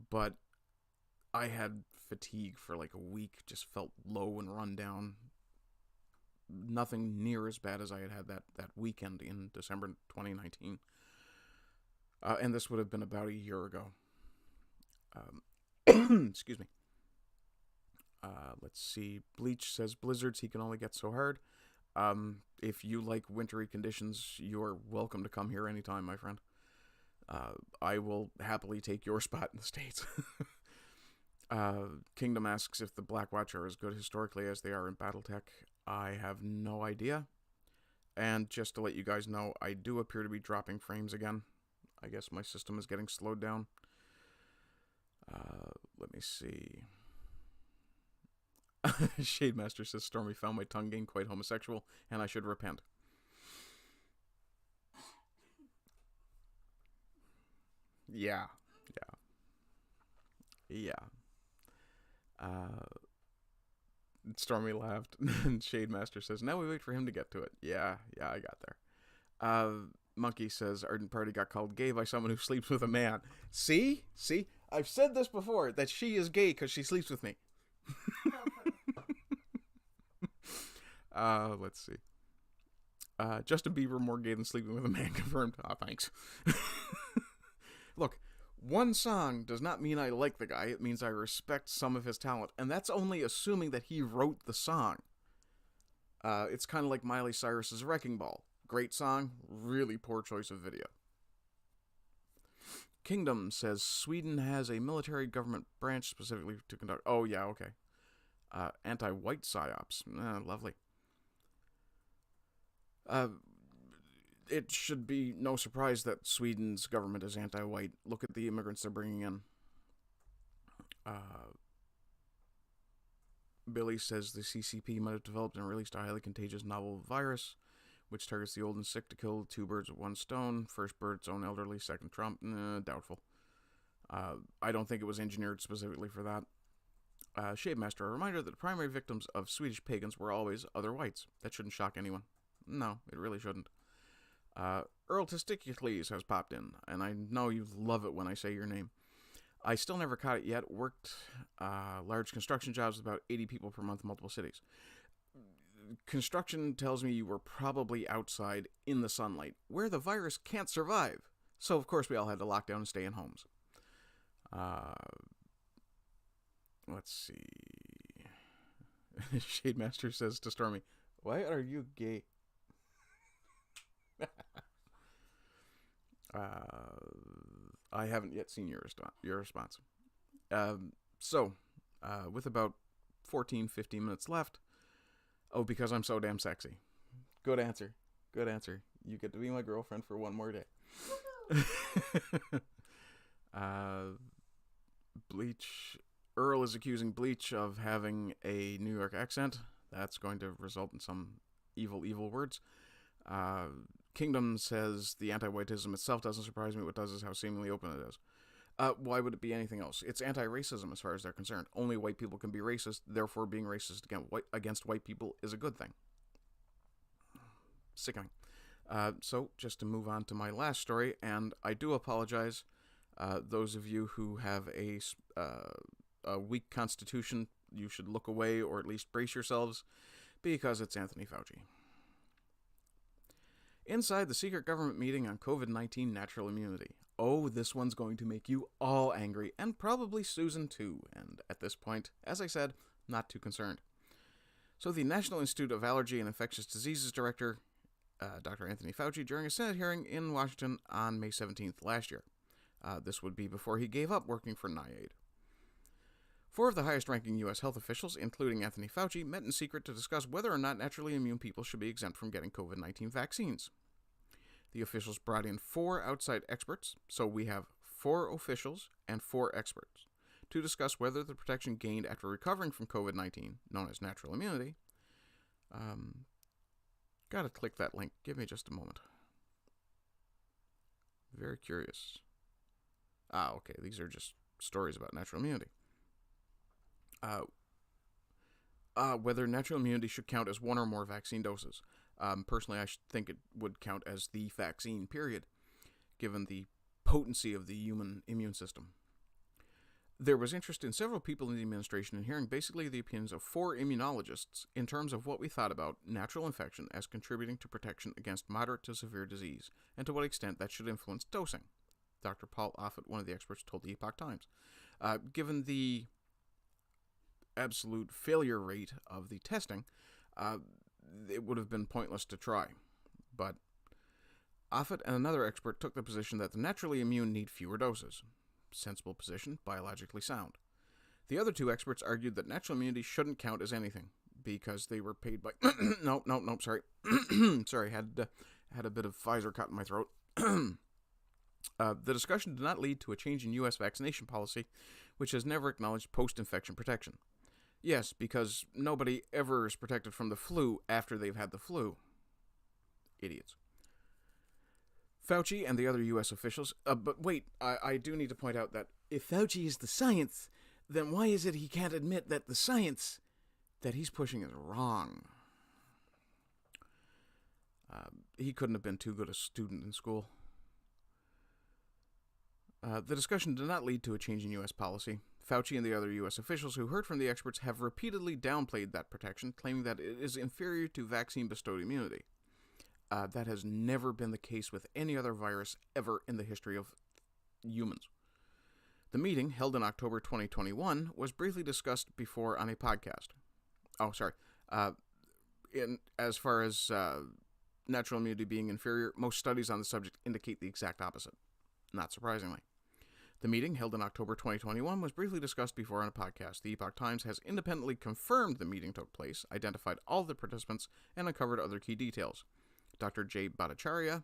but I had fatigue for like a week, just felt low and run down. Nothing near as bad as I had that weekend in December 2019. And this would have been about a year ago. Excuse me. Let's see. Bleach says blizzards he can only get so hard. If you like wintry conditions, you're welcome to come here anytime, my friend. I will happily take your spot in the States. Kingdom asks if the Blackwatch are as good historically as they are in Battletech. I have no idea. And just to let you guys know, I do appear to be dropping frames again. I guess my system is getting slowed down. Let me see. Shademaster says Stormy found my tongue game quite homosexual, and I should repent. Yeah. Stormy laughed, and Shademaster says, now we wait for him to get to it. Yeah, I got there. Monkey says, Ardent Party got called gay by someone who sleeps with a man. See? I've said this before, that she is gay because she sleeps with me. Let's see. Justin Bieber more gay than sleeping with a man confirmed. Thanks. Look, one song does not mean I like the guy. It means I respect some of his talent. And that's only assuming that he wrote the song. It's kind of like Miley Cyrus's Wrecking Ball. Great song, really poor choice of video. Kingdom says Sweden has a military government branch specifically to conduct... Oh, yeah, okay. Anti-white psyops. Lovely. It should be no surprise that Sweden's government is anti-white. Look at the immigrants they're bringing in. Billy says the CCP might have developed and released a highly contagious novel virus, which targets the old and sick to kill two birds with one stone. First bird, its own elderly. Second, Trump. Doubtful. I don't think it was engineered specifically for that. Shademaster, a reminder that the primary victims of Swedish pagans were always other whites. That shouldn't shock anyone. No, it really shouldn't. Earl Testicles has popped in, and I know you love it when I say your name. I still never caught it yet. Worked large construction jobs with about 80 people per month in multiple cities. Construction tells me you were probably outside in the sunlight, where the virus can't survive. So, of course, we all had to lock down and stay in homes. Let's see. Shademaster says to Stormy, why are you gay? I haven't yet seen your response. With about 14-15 minutes left. Oh, because I'm so damn sexy. Good answer. You get to be my girlfriend for one more day. Bleach. Earl is accusing Bleach of having a New York accent. That's going to result in some evil words. Kingdom says the anti-whiteism itself doesn't surprise me. What does is how seemingly open it is. Why would it be anything else? It's anti-racism as far as they're concerned. Only white people can be racist, therefore being racist against white people is a good thing. Sickening. So, just to move on to my last story, and I do apologize, those of you who have a weak constitution, you should look away or at least brace yourselves, because it's Anthony Fauci. Inside the secret government meeting on COVID-19 natural immunity. Oh, this one's going to make you all angry, and probably Susan too, and at this point, as I said, not too concerned. So the National Institute of Allergy and Infectious Diseases Director, Dr. Anthony Fauci, during a Senate hearing in Washington on May 17th last year. This would be before he gave up working for NIAID. 4 of the highest-ranking U.S. health officials, including Anthony Fauci, met in secret to discuss whether or not naturally immune people should be exempt from getting COVID-19 vaccines. The officials brought in 4 outside experts, so we have 4 officials and 4 experts, to discuss whether the protection gained after recovering from COVID-19, known as natural immunity, gotta click that link. Give me just a moment. Very curious. Okay, these are just stories about natural immunity. Whether natural immunity should count as 1 or more vaccine doses. Personally, I think it would count as the vaccine, period, given the potency of the human immune system. There was interest in several people in the administration in hearing basically the opinions of 4 immunologists in terms of what we thought about natural infection as contributing to protection against moderate to severe disease, and to what extent that should influence dosing. Dr. Paul Offit, one of the experts, told the Epoch Times. Given the absolute failure rate of the testing, it would have been pointless to try. But Offit and another expert took the position that the naturally immune need fewer doses. Sensible position, biologically sound. The other 2 experts argued that natural immunity shouldn't count as anything because they were paid by... No, sorry. Sorry, had a bit of Pfizer caught in my throat. The discussion did not lead to a change in U.S. vaccination policy, which has never acknowledged post-infection protection. Yes, because nobody ever is protected from the flu after they've had the flu. Idiots. Fauci and the other U.S. officials... but wait, I do need to point out that if Fauci is the science, then why is it he can't admit that the science that he's pushing is wrong? He couldn't have been too good a student in school. The discussion did not lead to a change in U.S. policy. Fauci and the other U.S. officials who heard from the experts have repeatedly downplayed that protection, claiming that it is inferior to vaccine-bestowed immunity. That has never been the case with any other virus ever in the history of humans. The meeting, held in October 2021, was briefly discussed before on a podcast. As far as natural immunity being inferior, most studies on the subject indicate the exact opposite. Not surprisingly. The meeting, held in October 2021, was briefly discussed before on a podcast. The Epoch Times has independently confirmed the meeting took place, identified all the participants, and uncovered other key details. Dr. J. Bhattacharya,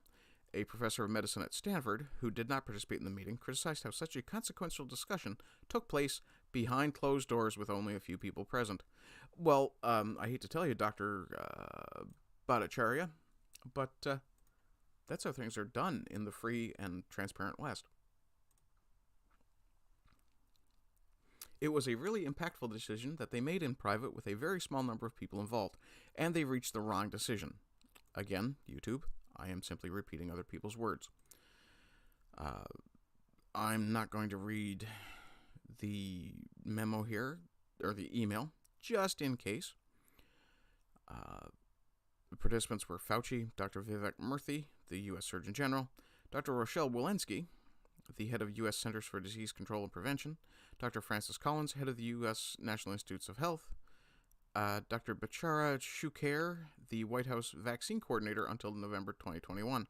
a professor of medicine at Stanford, who did not participate in the meeting, criticized how such a consequential discussion took place behind closed doors with only a few people present. Well, I hate to tell you, Dr. Bhattacharya, but that's how things are done in the free and transparent West. It was a really impactful decision that they made in private with a very small number of people involved, and they reached the wrong decision. Again, YouTube, I am simply repeating other people's words. I'm not going to read the memo here, or the email, just in case. The participants were Fauci, Dr. Vivek Murthy, the U.S. Surgeon General, Dr. Rochelle Walensky, the head of U.S. Centers for Disease Control and Prevention, Dr. Francis Collins, head of the U.S. National Institutes of Health, Dr. Bechara Shukair, the White House vaccine coordinator until November 2021.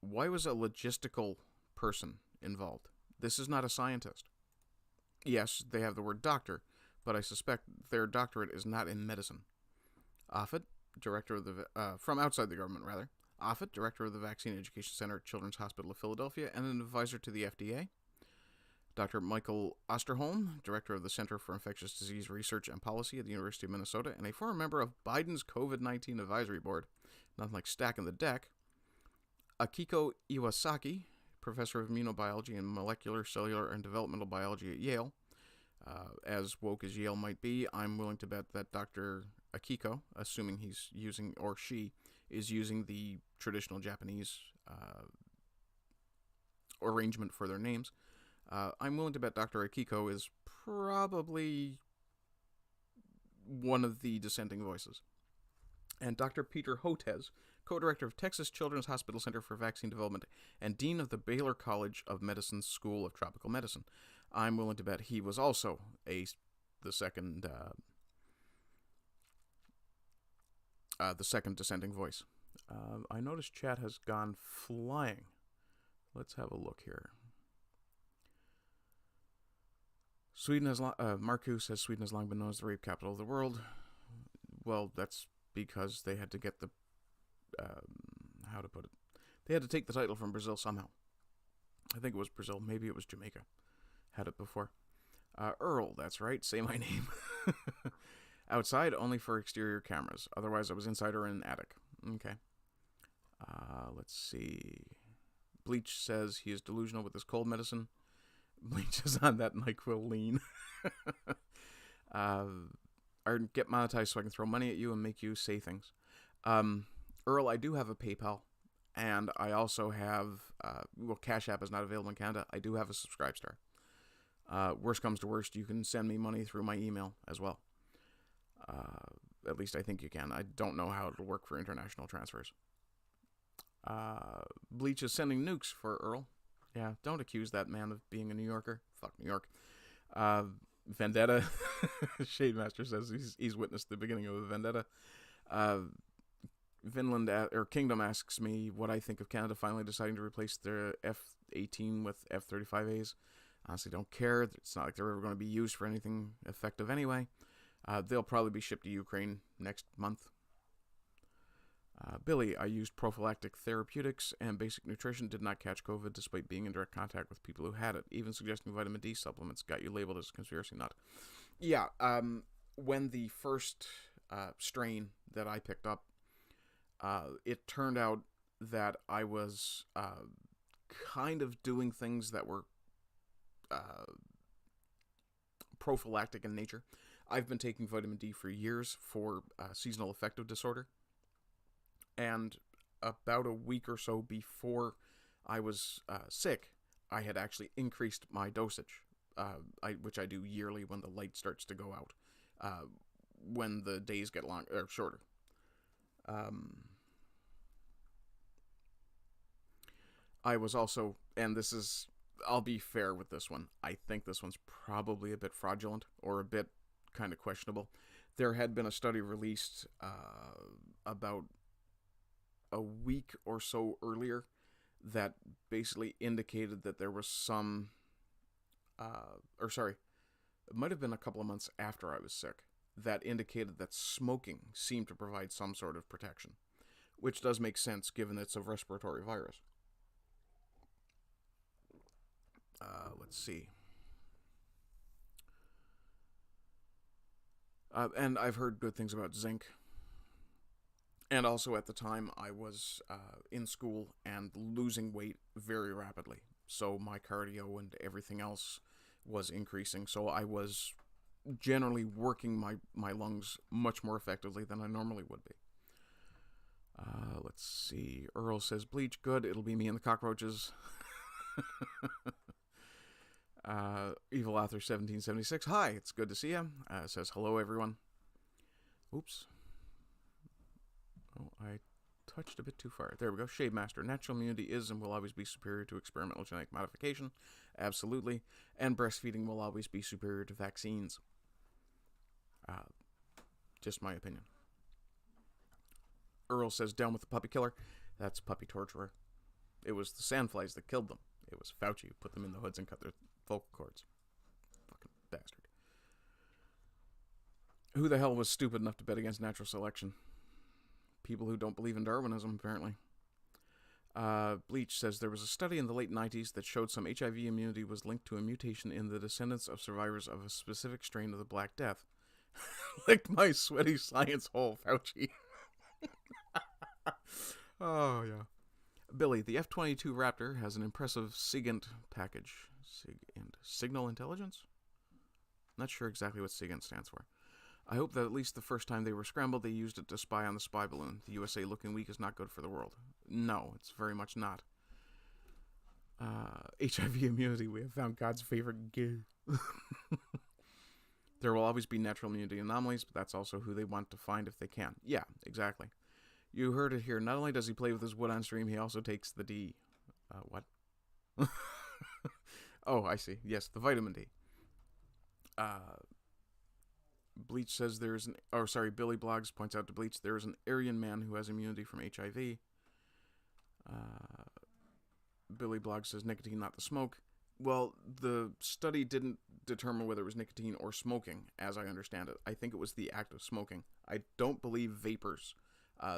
Why was a logistical person involved? This is not a scientist. Yes, they have the word doctor, but I suspect their doctorate is not in medicine. Offit, director of the from outside the government, rather. Offit, director of the Vaccine Education Center at Children's Hospital of Philadelphia and an advisor to the FDA. Dr. Michael Osterholm, director of the Center for Infectious Disease Research and Policy at the University of Minnesota, and a former member of Biden's COVID-19 Advisory Board. Nothing like stacking the deck. Akiko Iwasaki, professor of immunobiology and molecular, cellular, and developmental biology at Yale. As woke as Yale might be, I'm willing to bet that Dr. Akiko, assuming he's using, or she, is using the traditional Japanese arrangement for their names. I'm willing to bet Dr. Akiko is probably one of the dissenting voices. And Dr. Peter Hotez, co-director of Texas Children's Hospital Center for Vaccine Development and dean of the Baylor College of Medicine's School of Tropical Medicine. I'm willing to bet he was also the second the second dissenting voice. I noticed chat has gone flying. Let's have a look here. Sweden has Marku says Sweden has long been known as the rape capital of the world. Well, that's because they had to get the how to put it. They had to take the title from Brazil somehow. I think it was Brazil. Maybe it was Jamaica. Had it before. Earl, that's right. Say my name. Outside, only for exterior cameras. Otherwise, I was inside or in an attic. Okay. Let's see. Bleach says he is delusional with his cold medicine. Bleach is on that NyQuil lean. Get monetized so I can throw money at you and make you say things. Earl, I do have a PayPal. And I also have, Cash App is not available in Canada. I do have a Subscribestar. Worst comes to worst, you can send me money through my email as well. At least I think you can. I don't know how it'll work for international transfers. Bleach is sending nukes for Earl. Yeah, don't accuse that man of being a New Yorker. Fuck New York. Vendetta. Shademaster says he's witnessed the beginning of a vendetta. Finland or Kingdom asks me what I think of Canada finally deciding to replace their F-18 with F-35As. Honestly, don't care. It's not like they're ever going to be used for anything effective anyway. They'll probably be shipped to Ukraine next month. Billy, I used prophylactic therapeutics and basic nutrition, did not catch COVID despite being in direct contact with people who had it. Even suggesting vitamin D supplements got you labeled as a conspiracy nut. Yeah, when the first strain that I picked up, it turned out that I was kind of doing things that were prophylactic in nature. I've been taking vitamin D for years for seasonal affective disorder. And about a week or so before I was sick, I had actually increased my dosage, which I do yearly when the light starts to go out, when the days get shorter. I was also, and this is, I'll be fair with this one, I think this one's probably a bit fraudulent or a bit kind of questionable. There had been a study released about a week or so earlier that basically indicated that there was some, it might have been a couple of months after I was sick, that indicated that smoking seemed to provide some sort of protection, which does make sense given it's a respiratory virus. Let's see. And I've heard good things about zinc. And also at the time I was in school and losing weight very rapidly. So my cardio and everything else was increasing. So I was generally working my lungs much more effectively than I normally would be. Let's see. Earl says, Bleach, good. It'll be me and the cockroaches. Evil Author 1776. Hi, it's good to see you. Says, hello, everyone. Oops. Oh, I touched a bit too far. There we go. Shademaster. Natural immunity is and will always be superior to experimental genetic modification. Absolutely. And breastfeeding will always be superior to vaccines. Just my opinion. Earl says, down with the puppy killer. That's puppy torturer. It was the sandflies that killed them. It was Fauci who put them in the hoods and cut their vocal cords. Fucking bastard. Who the hell was stupid enough to bet against natural selection? People who don't believe in Darwinism, apparently. Bleach says there was a study in the late 90s that showed some HIV immunity was linked to a mutation in the descendants of survivors of a specific strain of the Black Death. Licked my sweaty science hole, Fauci. Oh, yeah. Billy, the F-22 Raptor has an impressive SIGINT package. SIGINT. Signal Intelligence? Not sure exactly what SIGINT stands for. I hope that at least the first time they were scrambled, they used it to spy on the spy balloon. The USA looking weak is not good for the world. No, it's very much not. HIV immunity, we have found God's favorite gay. There will always be natural immunity anomalies, but that's also who they want to find if they can. Yeah, exactly. You heard it here. Not only does he play with his wood on stream, he also takes the D. What? Oh, I see. Yes, the vitamin D. Bleach says Billy Blogs points out to Bleach there is an Aryan man who has immunity from HIV. Billy Blogs says nicotine, not the smoke. Well, the study didn't determine whether it was nicotine or smoking, as I understand it. I think it was the act of smoking. I don't believe vapors,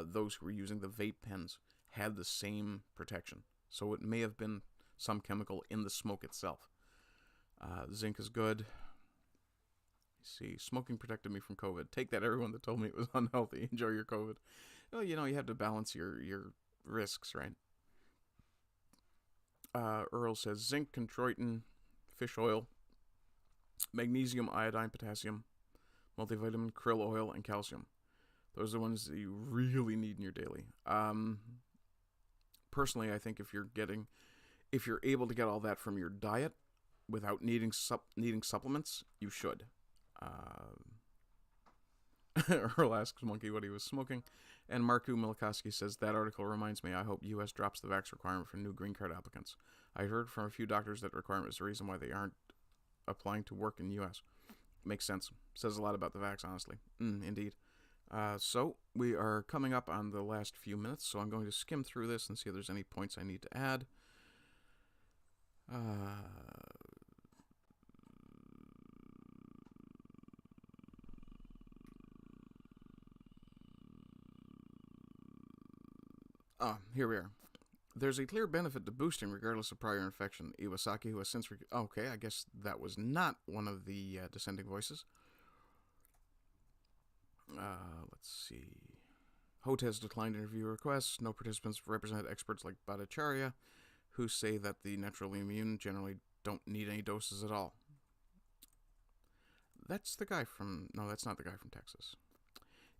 those who were using the vape pens, had the same protection. So it may have been some chemical in the smoke itself. Zinc is good. See, smoking protected me from COVID. Take that, everyone that told me it was unhealthy. Enjoy your COVID. Well, you have to balance your risks, right? Earl says zinc, chondroitin, fish oil, magnesium, iodine, potassium, multivitamin, krill oil, and calcium. Those are the ones that you really need in your daily. Personally, I think if you're able to get all that from your diet without needing supplements, you should. Earl asks Monkey what he was smoking, and Marku Milikowski says, that article reminds me, I hope U.S. drops the vax requirement for new green card applicants. I heard from a few doctors that requirement is the reason why they aren't applying to work in the U.S. Makes sense. Says a lot about the vax, honestly. Indeed. So, we are coming up on the last few minutes, so I'm going to skim through this and see if there's any points I need to add. Here we are. There's a clear benefit to boosting regardless of prior infection. Iwasaki, who has since... okay, I guess that was not one of the dissenting voices. Let's see. Hote has declined interview requests. No participants represent experts like Bhattacharya, who say that the naturally immune generally don't need any doses at all. That's the guy from... no, that's not the guy from Texas.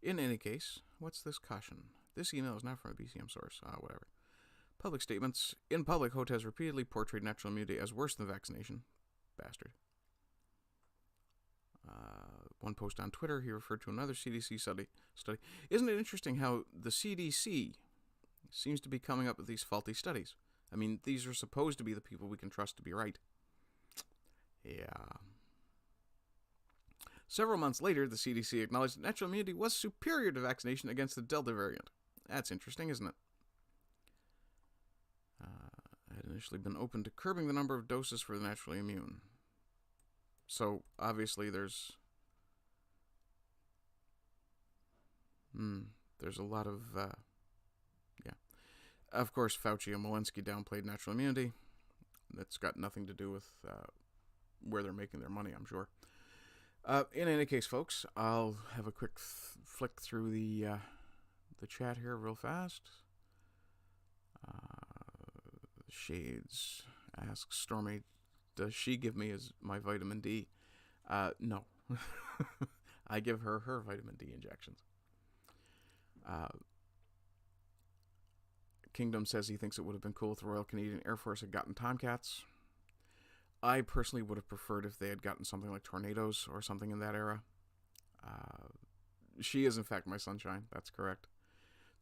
In any case, what's this caution? This email is not from a BCM source. Whatever. Public statements. In public, Hote has repeatedly portrayed natural immunity as worse than vaccination. Bastard. One post on Twitter, he referred to another CDC study. Isn't it interesting how the CDC seems to be coming up with these faulty studies? I mean, these are supposed to be the people we can trust to be right. Yeah. Several months later, the CDC acknowledged that natural immunity was superior to vaccination against the Delta variant. That's interesting, isn't it? I had initially been open to curbing the number of doses for the naturally immune. So, obviously, there's a lot of, yeah. Of course, Fauci and Walensky downplayed natural immunity. That's got nothing to do with where they're making their money, I'm sure. In any case, folks, I'll have a quick flick through the chat here real fast. Shades asks Stormy, does she give me my vitamin D? No. I give her vitamin D injections. Kingdom says he thinks it would have been cool if the Royal Canadian Air Force had gotten Tomcats. I personally would have preferred if they had gotten something like Tornadoes or something in that era. She is, in fact, my sunshine. That's correct.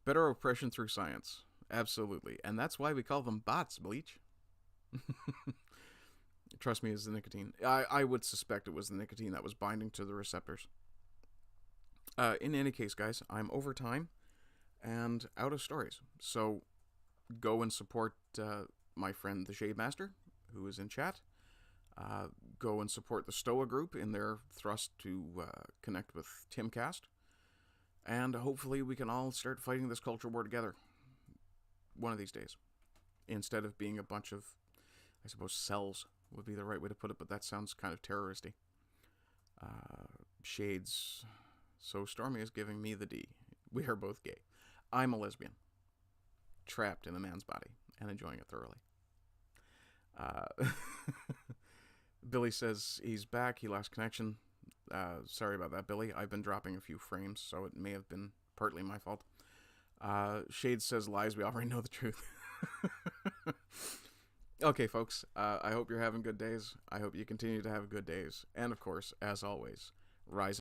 Better oppression through science. Absolutely. And that's why we call them bots, Bleach. Trust me, it's the nicotine. I would suspect it was the nicotine that was binding to the receptors. In any case, guys, I'm over time and out of stories. So go and support my friend, the Shade Master, who is in chat. Go and support the STOA Group in their thrust to connect with Timcast. And hopefully we can all start fighting this culture war together one of these days. Instead of being a bunch of, I suppose, cells would be the right way to put it, but that sounds kind of terroristy. Shades. So Stormy is giving me the D. We are both gay. I'm a lesbian. Trapped in a man's body and enjoying it thoroughly. Billy says he's back. He lost connection. Sorry about that, Billy. I've been dropping a few frames, so it may have been partly my fault. Shades says lies. We already know the truth. Okay, folks. I hope you're having good days. I hope you continue to have good days. And, of course, as always, rise